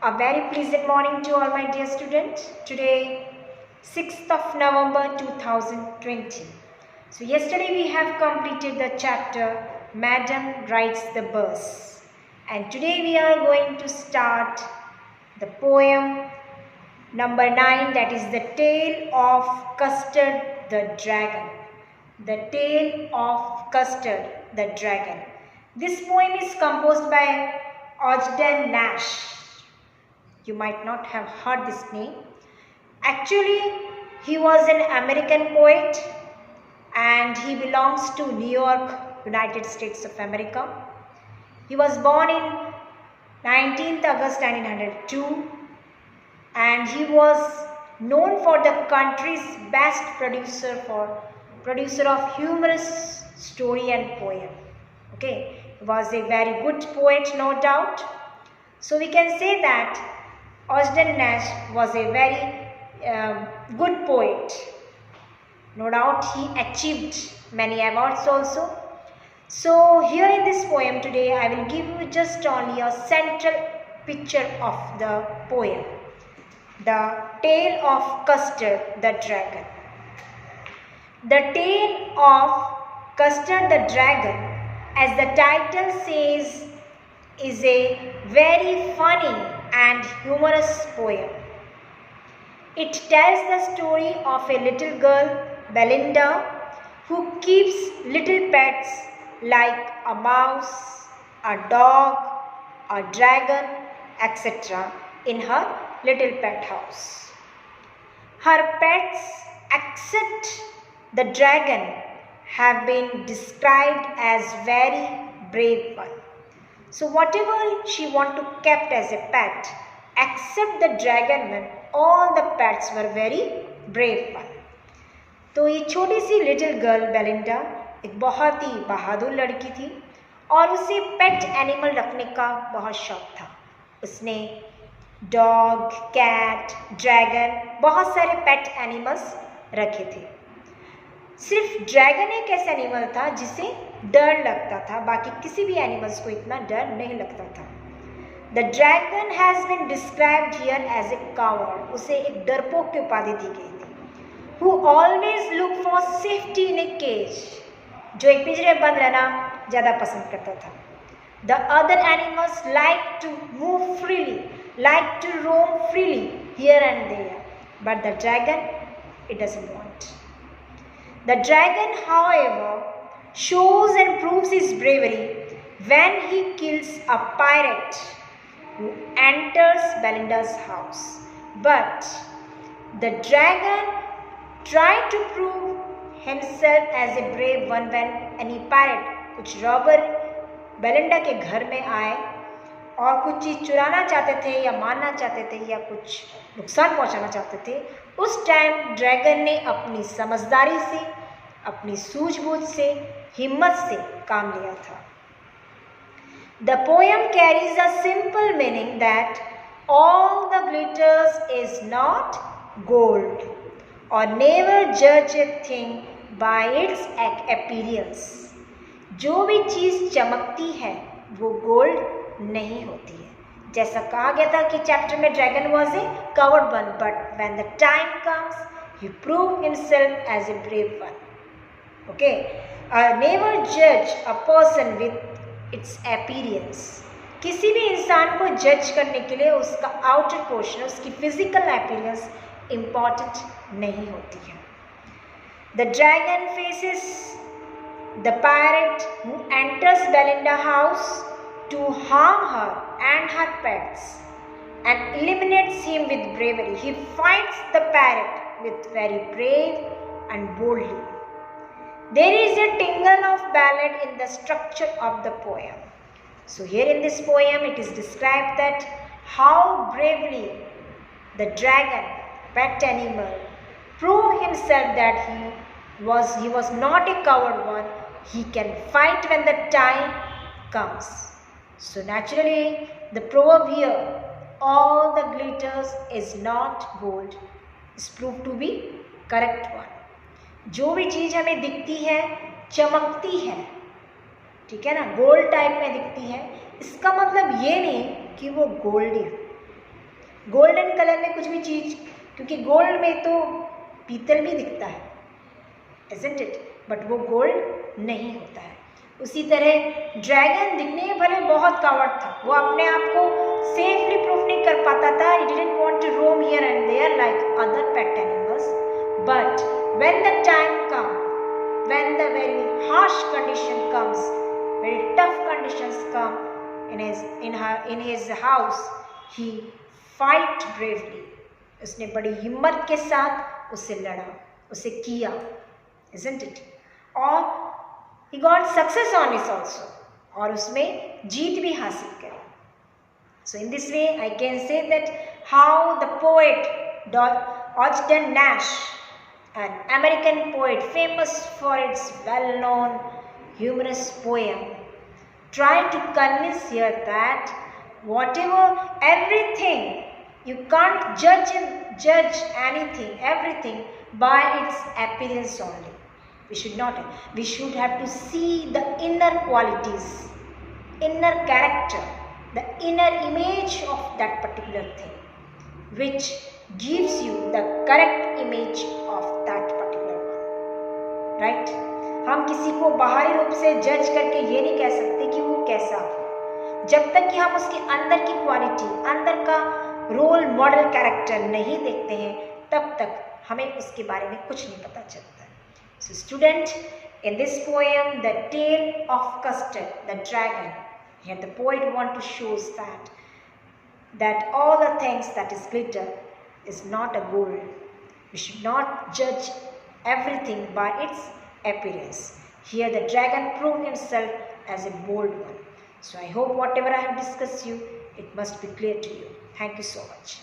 A very pleasant morning to all my dear students. Today, 6th of November 2020. So yesterday we have completed the chapter Madam Rides the Bus. And today we are going to start the poem number 9, that is the Tale of Custard the Dragon. The Tale of Custard the Dragon. This poem is composed by Ogden Nash. You might not have heard this name. Actually, he was an American poet and he belongs to New York, United States of America. He was born in 19th August 1902 and he was known for the country's best producer of humorous story and poem. Okay, he was a very good poet, no doubt. So we can say that Ogden Nash was a very good poet. No doubt he achieved many awards also. So here in this poem today I will give you just only a central picture of the poem. The Tale of Custard the Dragon. The Tale of Custard the Dragon, as the title says, is a very funny and humorous poem. It tells the story of a little girl, Belinda, who keeps little pets like a mouse, a dog, a dragon, etc. in her little pet house. Her pets, except the dragon, have been described as very brave ones. So whatever she wanted to kept as a pet, except the dragon, all the pets were very brave one. तो ये छोटी सी little girl Belinda एक बहुत ही बहादुर लड़की थी और उसे pet animal रखने का बहुत शौक था. उसने डॉग, कैट, ड्रैगन, बहुत सारे पेट एनिमल्स रखे थे. सिर्फ ड्रैगन एक ऐसा एनिमल था जिसे डर लगता था, बाकी किसी भी एनिमल्स को इतना डर नहीं लगता था. The dragon has been described here as a coward. उसे एक डरपोक की उपाधि दी गई थी. Who always look for safety in a cage, जो एक पिंजरे में बंद रहना ज़्यादा पसंद करता था. The other animals like to move freely, like to roam freely here and there, but the dragon it doesn't want. The dragon, however, shows and proves his bravery when he kills a pirate who enters Belinda's house. But the dragon tried to prove himself as a brave one when any pirate, कुछ robber Belinda के घर में आए और कुछ चीज़ चुराना चाहते थे या मारना चाहते थे या कुछ नुकसान पहुंचाना चाहते थे. उस टाइम ड्रैगन ने अपनी समझदारी से, अपनी सूझबूझ से, हिम्मत से काम लिया था. The poem carries a simple meaning that all the glitters is not gold और नेवर जज a thing bye it's appearance. जो भी चीज़ चमकती है वो गोल्ड नहीं होती है. जैसा कहा गया था कि चैप्टर में dragon was a coward one, but when the time comes he prove himself as a brave one. Okay, never judge a person with its appearance. किसी भी इंसान को जज करने के लिए उसका आउटर पोर्शन, उसकी फिजिकल अपीयरेंस इम्पॉर्टेंट नहीं होती है. The dragon faces the pirate who enters Belinda's house to harm her and her pets and eliminates him with bravery. He fights the pirate with very brave and boldly. There is a tingle of ballad in the structure of the poem. So here in this poem it is described that how bravely the dragon, pet animal, proved himself that he was not a coward one. He can fight when the time comes. So naturally the proverb here, all the glitters is not gold, is proved to be correct one. जो भी चीज़ हमें दिखती है, चमकती है, ठीक है ना, गोल्ड टाइप में दिखती है, इसका मतलब ये नहीं कि वो गोल्ड ही हो. गोल्डन कलर में कुछ भी चीज़, क्योंकि गोल्ड में तो पीतल भी दिखता है, isn't it? बट वो गोल्ड नहीं होता है। उसी तरह ड्रैगन दिखने में भले बहुत कावड़ था, वो अपने आप को सेफली प्रूफ नहीं कर पाता था। He didn't want to roam here and there like other pet animals. But when the time comes, when the very harsh condition comes, very tough conditions come in his house, he fight bravely. उसने बड़ी हिम्मत के साथ उससे लड़ा, उसे किया, isn't it? और he got success on this also, और उसमें जीत भी हासिल करी। So in this way I can say that how the poet Ogden Nash, an American poet famous for its well-known humorous poem, tried to convince here that everything, you can't judge everything by its appearance only. We should have to see the inner qualities, inner character, the inner image of that particular thing, which gives you the correct image of that particular one, right? हम किसी को बाहरी रूप से जज करके ये नहीं कह सकते कि वो कैसा हो, जब तक कि हम उसके अंदर की क्वालिटी, अंदर का रोल मॉडल कैरेक्टर नहीं देखते हैं, तब तक हमें उसके बारे में कुछ नहीं पता चलता। So student, in this poem, The Tale of Custard, the Dragon, here the poet want to show us that all the things that is glitter is not a gold. We should not judge everything by its appearance. Here the dragon proved himself as a bold one. So I hope whatever I have discussed you, it must be clear to you. Thank you so much.